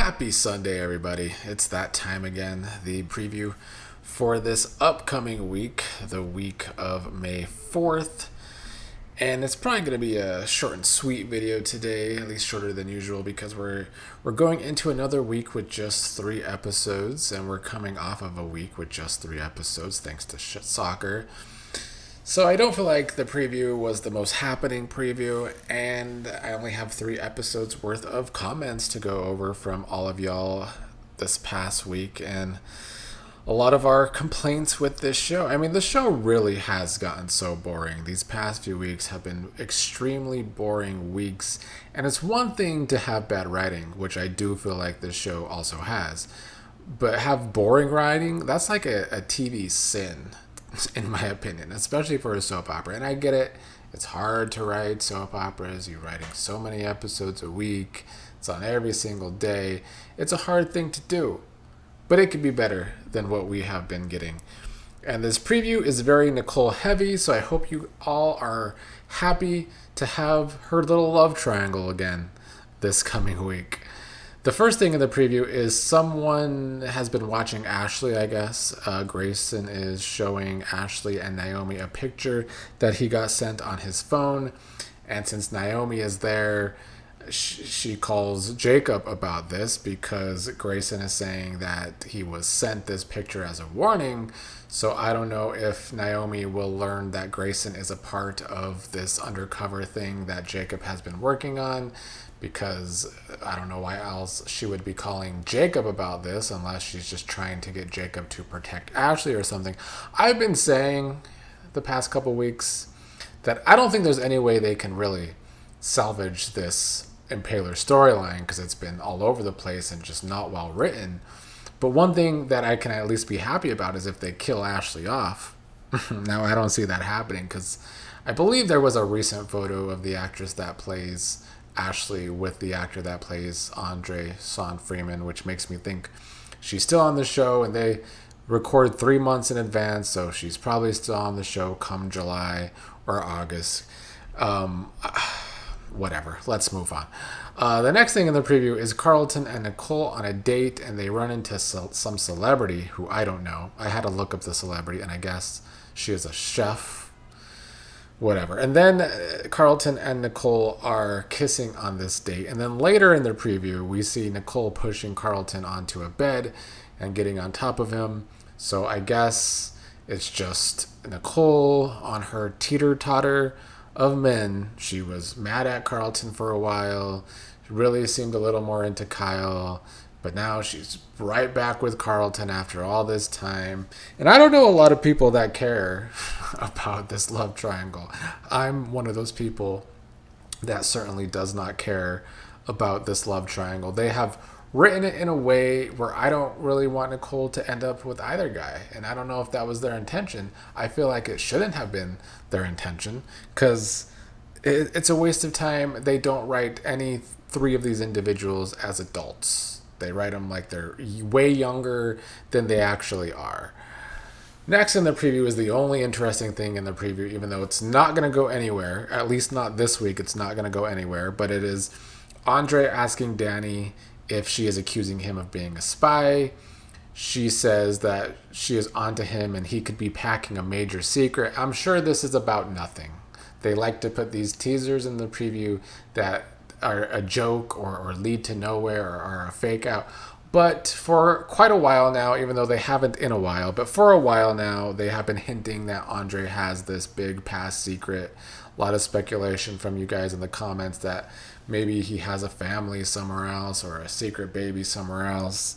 Happy Sunday, everybody. It's that time again. The preview for this upcoming week, the week of May 4th. And it's probably going to be a short and sweet video today, at least shorter than usual, because we're going into another week with just 3 episodes, and we're coming off of a week with just 3 episodes thanks to soccer. So I don't feel like the preview was the most happening preview, and I only have 3 episodes worth of comments to go over from all of y'all this past week, and a lot of our complaints with this show. I mean, the show really has gotten so boring. These past few weeks have been extremely boring weeks, and it's one thing to have bad writing, which I do feel like this show also has, but have boring writing, that's like a TV sin, in my opinion, especially for a soap opera. And I get it. It's hard to write soap operas. You're writing so many episodes a week. It's on every single day. It's a hard thing to do. But it could be better than what we have been getting. And this preview is very Nicole heavy, so I hope you all are happy to have her little love triangle again this coming week. The first thing in the preview is someone has been watching Ashley, I guess. Grayson is showing Ashley and Naomi a picture that he got sent on his phone. And since Naomi is there, she calls Jacob about this because Grayson is saying that he was sent this picture as a warning. So I don't know if Naomi will learn that Grayson is a part of this undercover thing that Jacob has been working on, because I don't know why else she would be calling Jacob about this unless she's just trying to get Jacob to protect Ashley or something. I've been saying the past couple weeks that I don't think there's any way they can really salvage this Impaler storyline because it's been all over the place and just not well written. But one thing that I can at least be happy about is if they kill Ashley off. Now, I don't see that happening because I believe there was a recent photo of the actress that plays Ashley with the actor that plays Andre Son Freeman, which makes me think she's still on the show, and they record 3 months in advance, so she's probably still on the show come July or August. Whatever, let's move on. The next thing in the preview is Carlton and Nicole on a date, and they run into some celebrity who I don't know. I had to look up the celebrity, and I guess she is a chef. Whatever. And then Carlton and Nicole are kissing on this date. And then later in the preview, we see Nicole pushing Carlton onto a bed and getting on top of him. So I guess it's just Nicole on her teeter-totter of men. She was mad at Carlton for a while. She really seemed a little more into Kyle. But now she's right back with Carlton after all this time. And I don't know a lot of people that care about this love triangle. I'm one of those people that certainly does not care about this love triangle. They have written it in a way where I don't really want Nicole to end up with either guy. And I don't know if that was their intention. I feel like it shouldn't have been their intention because it's a waste of time. They don't write any 3 of these individuals as adults. They write them like they're way younger than they actually are. Next in the preview is the only interesting thing in the preview, even though it's not going to go anywhere. At least not this week. It's not going to go anywhere. But it is Andre asking Dani if she is accusing him of being a spy. She says that she is onto him and he could be packing a major secret. I'm sure this is about nothing. They like to put these teasers in the preview that are a joke or lead to nowhere or are a fake out. But for quite a while now, even though they haven't in a while, but for a while now, they have been hinting that Andre has this big past secret. A lot of speculation from you guys in the comments that maybe he has a family somewhere else or a secret baby somewhere else.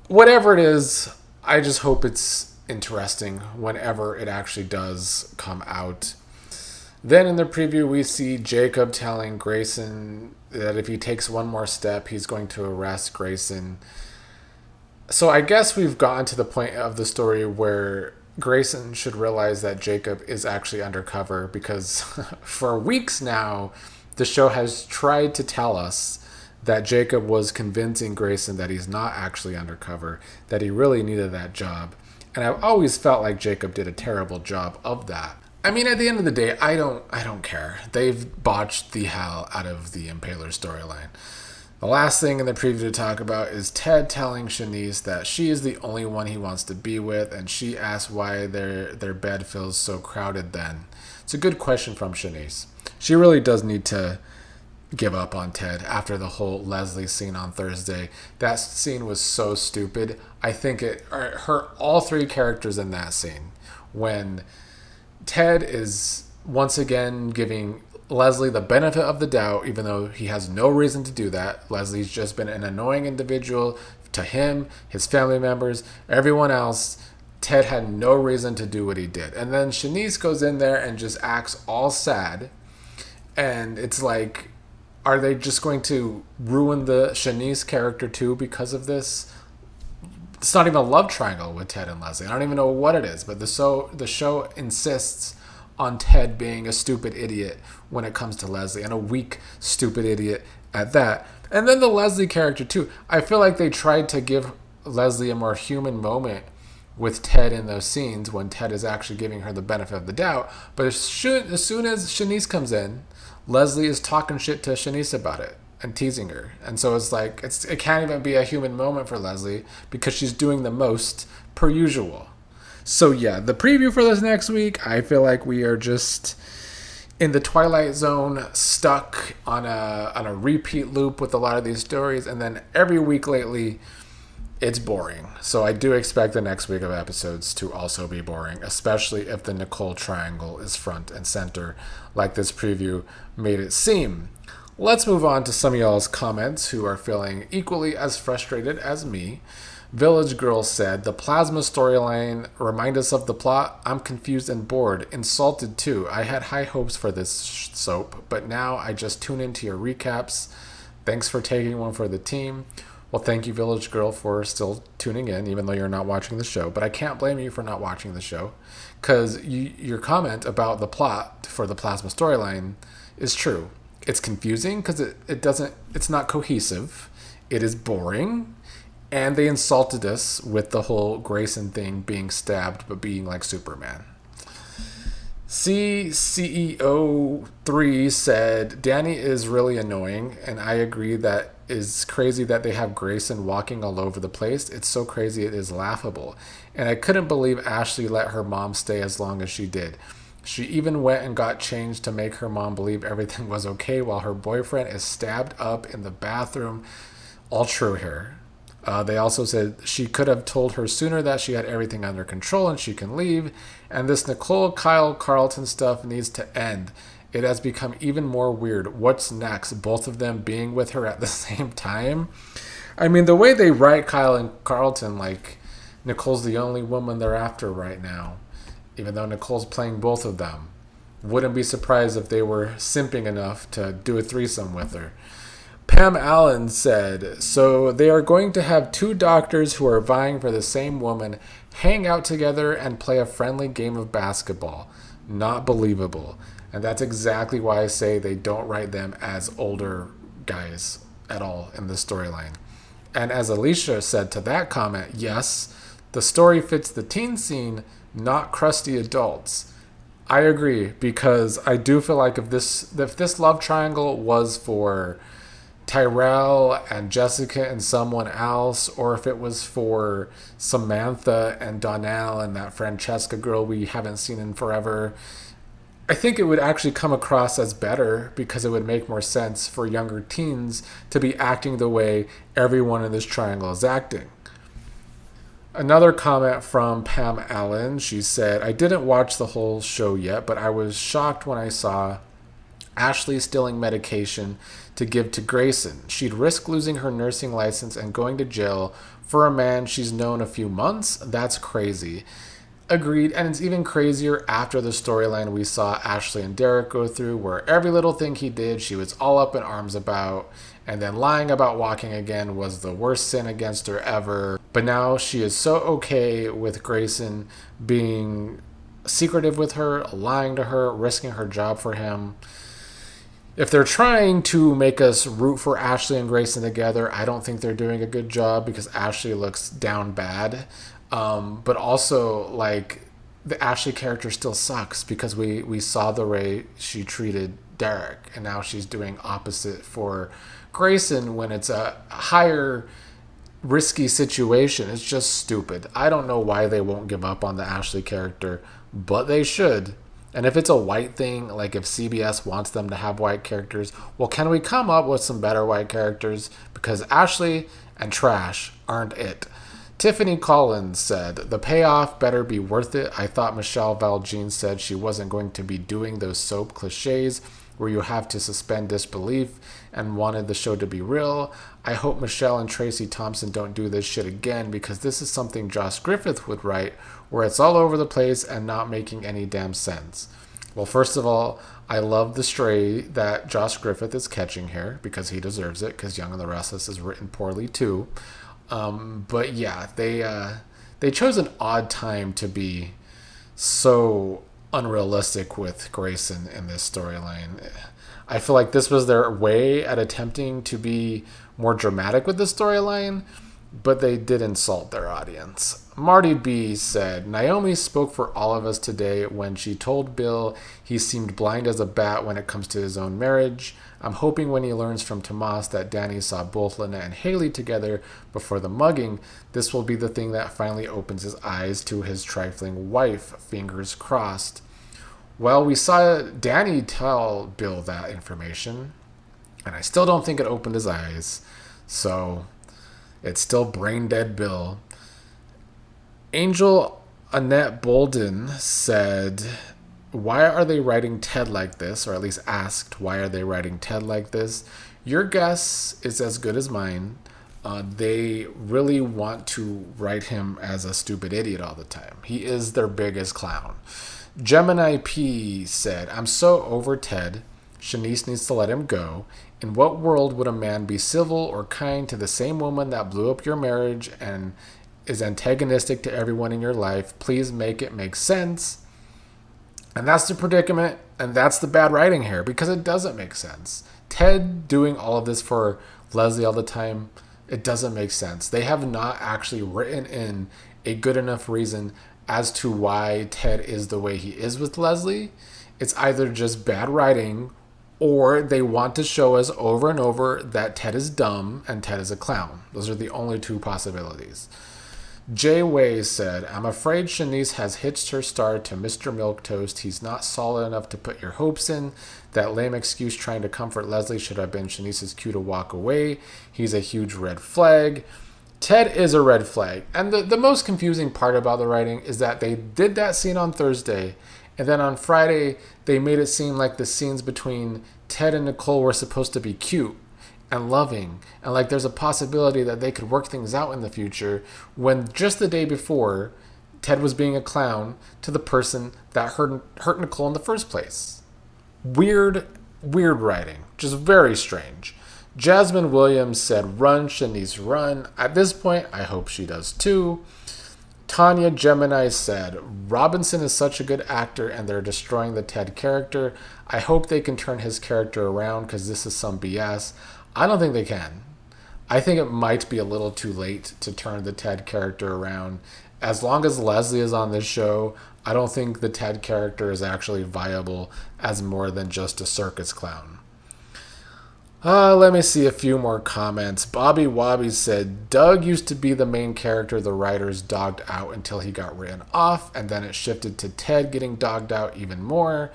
Whatever it is, I just hope it's interesting whenever it actually does come out. Then in the preview, we see Jacob telling Grayson that if he takes one more step, he's going to arrest Grayson. So I guess we've gotten to the point of the story where Grayson should realize that Jacob is actually undercover, because for weeks now, the show has tried to tell us that Jacob was convincing Grayson that he's not actually undercover, that he really needed that job. And I've always felt like Jacob did a terrible job of that. I mean, at the end of the day, I don't care. They've botched the hell out of the Impaler storyline. The last thing in the preview to talk about is Ted telling Chenise that she is the only one he wants to be with, and she asks why their bed feels so crowded then. It's a good question from Chenise. She really does need to give up on Ted after the whole Leslie scene on Thursday. That scene was so stupid. I think it hurt all three characters in that scene. When Ted is once again giving Leslie the benefit of the doubt, even though he has no reason to do that. Leslie's just been an annoying individual to him, his family members, everyone else. Ted had no reason to do what he did. And then Chenise goes in there and just acts all sad. And it's like, are they just going to ruin the Chenise character too because of this? It's not even a love triangle with Ted and Leslie. I don't even know what it is, but the show insists on Ted being a stupid idiot when it comes to Leslie, and a weak, stupid idiot at that. And then the Leslie character too. I feel like they tried to give Leslie a more human moment with Ted in those scenes when Ted is actually giving her the benefit of the doubt. But as soon as Chenise comes in, Leslie is talking shit to Chenise about it and teasing her. And so it's like, it can't even be a human moment for Leslie because she's doing the most per usual. So yeah, the preview for this next week, I feel like we are just in the Twilight Zone, stuck on a repeat loop with a lot of these stories, and then every week lately, it's boring. So I do expect the next week of episodes to also be boring, especially if the Nicole triangle is front and center, like this preview made it seem. Let's move on to some of y'all's comments who are feeling equally as frustrated as me. Village Girl said, the plasma storyline remind us of the plot. I'm confused and bored. Insulted too. I had high hopes for this soap, but now I just tune into your recaps. Thanks for taking one for the team. Well, thank you, Village Girl, for still tuning in, even though you're not watching the show. But I can't blame you for not watching the show, because your comment about the plot for the plasma storyline is true. It's confusing because it's not cohesive. It is boring. And they insulted us with the whole Grayson thing, being stabbed but being like Superman. CEO3 said, Dani is really annoying, and I agree that is crazy that they have Grayson walking all over the place. It's so crazy it is laughable. And I couldn't believe Ashley let her mom stay as long as she did. She even went and got changed to make her mom believe everything was okay while her boyfriend is stabbed up in the bathroom. All true here. They also said she could have told her sooner that she had everything under control and she can leave. And this Nicole, Kyle, Carlton stuff needs to end. It has become even more weird. What's next? Both of them being with her at the same time? I mean, the way they write Kyle and Carlton, like Nicole's the only woman they're after right now, even though Nicole's playing both of them. Wouldn't be surprised if they were simping enough to do a threesome with her. Pam Allen said, so they are going to have two doctors who are vying for the same woman hang out together and play a friendly game of basketball. Not believable. And that's exactly why I say they don't write them as older guys at all in the storyline. And as Alicia said to that comment, yes, the story fits the teen scene, not crusty adults. I agree, because I do feel like if this love triangle was for Tyrell and Jessica and someone else, or if it was for Samantha and Donnell and that Francesca girl we haven't seen in forever, I think it would actually come across as better, because it would make more sense for younger teens to be acting the way everyone in this triangle is acting. Another comment from Pam Allen. She said, I didn't watch the whole show yet, but I was shocked when I saw Ashley stealing medication to give to Grayson. She'd risk losing her nursing license and going to jail for a man she's known a few months. That's crazy. Agreed, and it's even crazier after the storyline we saw Ashley and Derek go through, where every little thing he did, she was all up in arms about, and then lying about walking again was the worst sin against her ever. But now she is so okay with Grayson being secretive with her, lying to her, risking her job for him. If they're trying to make us root for Ashley and Grayson together, I don't think they're doing a good job, because Ashley looks down bad. But also, like, the Ashley character still sucks, because we saw the way she treated Derek, and now she's doing opposite for Grayson when it's a higher risky situation. It's just stupid. I don't know why they won't give up on the Ashley character, but they should. And if it's a white thing, like if CBS wants them to have white characters, well, can we come up with some better white characters? Because Ashley and Trash aren't it. Tiffany Collins said, the payoff better be worth it. I thought Michelle Valjean said she wasn't going to be doing those soap cliches where you have to suspend disbelief and wanted the show to be real. I hope Michelle and Tracy Thompson don't do this shit again because this is something Josh Griffith would write where it's all over the place and not making any damn sense. Well, first of all, I love the stray that Josh Griffith is catching here because he deserves it because Young and the Restless is written poorly too. But yeah, they chose an odd time to be so unrealistic with Grayson in this storyline. I feel like this was their way at attempting to be more dramatic with the storyline, but they did insult their audience. Marty B said, Naomi spoke for all of us today when she told Bill he seemed blind as a bat when it comes to his own marriage. I'm hoping when he learns from Tomas that Dani saw both Lynette and Haley together before the mugging, this will be the thing that finally opens his eyes to his trifling wife. Fingers crossed. Well, we saw Dani tell Bill that information, and I still don't think it opened his eyes. So it's still brain dead Bill. Angel Annette Bolden said, why are they writing Ted like this? Or at least asked, why are they writing Ted like this? Your guess is as good as mine. They really want to write him as a stupid idiot all the time. He is their biggest clown. Gemini P said, I'm so over Ted. Chenise needs to let him go. In what world would a man be civil or kind to the same woman that blew up your marriage and is antagonistic to everyone in your life? Please make it make sense. And that's the predicament, and that's the bad writing here, because it doesn't make sense. Ted doing all of this for Leslie all the time, it doesn't make sense. They have not actually written in a good enough reason as to why Ted is the way he is with Leslie. It's either just bad writing, or they want to show us over and over that Ted is dumb and Ted is a clown. Those are the only two possibilities. Jay Way said, I'm afraid Chenise has hitched her star to Mr. Milquetoast. He's not solid enough to put your hopes in. That lame excuse trying to comfort Leslie should have been Chenise's cue to walk away. He's a huge red flag. Ted is a red flag. And the most confusing part about the writing is that they did that scene on Thursday, and then on Friday, they made it seem like the scenes between Ted and Nicole were supposed to be cute and loving, and like there's a possibility that they could work things out in the future, when just the day before, Ted was being a clown to the person that hurt Nicole in the first place. Weird writing. Just very strange. Jasmine Williams said, run, Chenise, run. At this point, I hope she does too. Tanya Gemini said, Robinson is such a good actor and they're destroying the Ted character. I hope they can turn his character around because this is some BS. I don't think they can. I think it might be a little too late to turn the Ted character around. As long as Leslie is on this show, I don't think the Ted character is actually viable as more than just a circus clown. Let me see a few more comments. Bobby Wobby said, Doug used to be the main character the writers dogged out until he got written off, and then it shifted to Ted getting dogged out even more.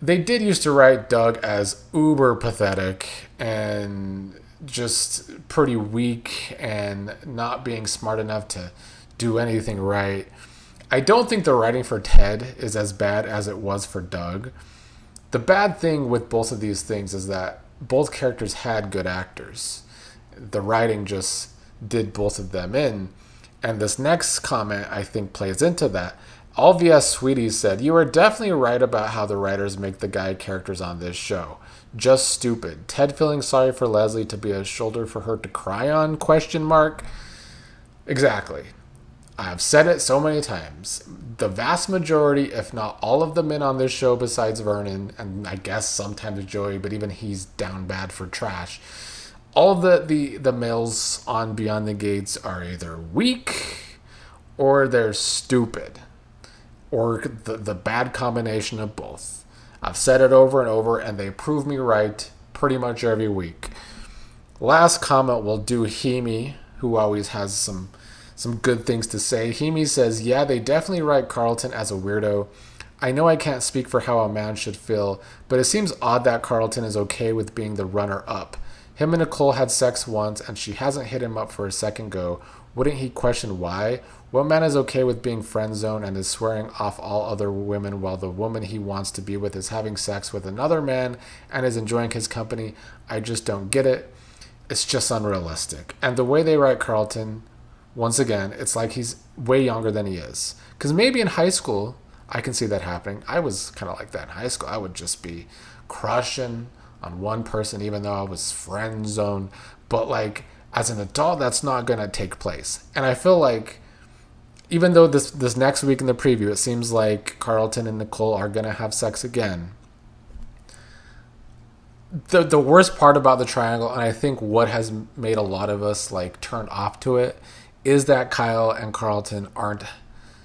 They did used to write Doug as uber pathetic and just pretty weak and not being smart enough to do anything right. I don't think the writing for Ted is as bad as it was for Doug. The bad thing with both of these things is that both characters had good actors. The writing just did both of them in. And this next comment, I think, plays into that. Alvia Sweetie said, you are definitely right about how the writers make the guy characters on this show. Just stupid. Ted feeling sorry for Leslie to be a shoulder for her to cry on? ? Exactly. I've said it so many times. The vast majority, if not all of the men on this show besides Vernon, and I guess sometimes Joey, but even he's down bad for trash, all of the males on Beyond the Gates are either weak or they're stupid, or the bad combination of both. I've said it over and over, and they prove me right pretty much every week. Last comment will do Hemi, who always has some good things to say. Hemi says, yeah, they definitely write Carlton as a weirdo. I know I can't speak for how a man should feel, but it seems odd that Carlton is okay with being the runner-up. Him and Nicole had sex once, and she hasn't hit him up for a second go. Wouldn't he question why? What man is okay with being friend-zoned and is swearing off all other women while the woman he wants to be with is having sex with another man and is enjoying his company? I just don't get it. It's just unrealistic. And the way they write Carlton, once again, it's like he's way younger than he is. Because maybe in high school, I can see that happening. I was kind of like that in high school. I would just be crushing on one person even though I was friend zoned. But like as an adult, that's not going to take place. And I feel like even though this next week in the preview, it seems like Carlton and Nicole are going to have sex again. The worst part about the triangle, and I think what has made a lot of us like turn off to it, is that Kyle and Carlton aren't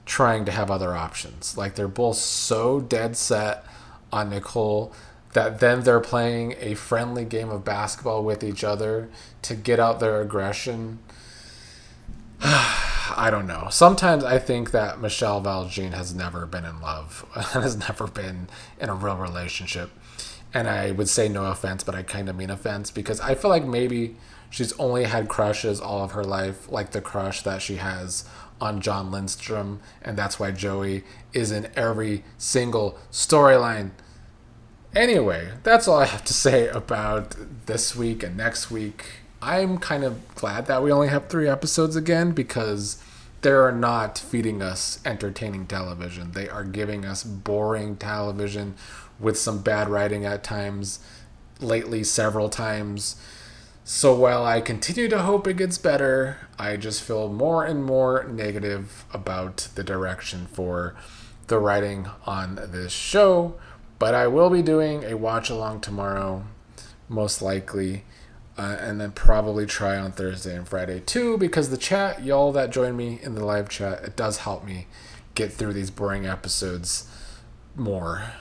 trying to have other options. Like they're both so dead set on Nicole that then they're playing a friendly game of basketball with each other to get out their aggression. I don't know. Sometimes I think that Michelle Valjean has never been in love and has never been in a real relationship. And I would say no offense, but I kind of mean offense because I feel like maybe she's only had crushes all of her life, like the crush that she has on John Lindstrom, and that's why Joey is in every single storyline. Anyway, that's all I have to say about this week and next week. I'm kind of glad that we only have 3 episodes again because they're not feeding us entertaining television. They are giving us boring television with some bad writing at times, lately several times. So while I continue to hope it gets better, I just feel more and more negative about the direction for the writing on this show. But I will be doing a watch along tomorrow, most likely, and then probably try on Thursday and Friday too, because the chat, y'all that join me in the live chat, it does help me get through these boring episodes more.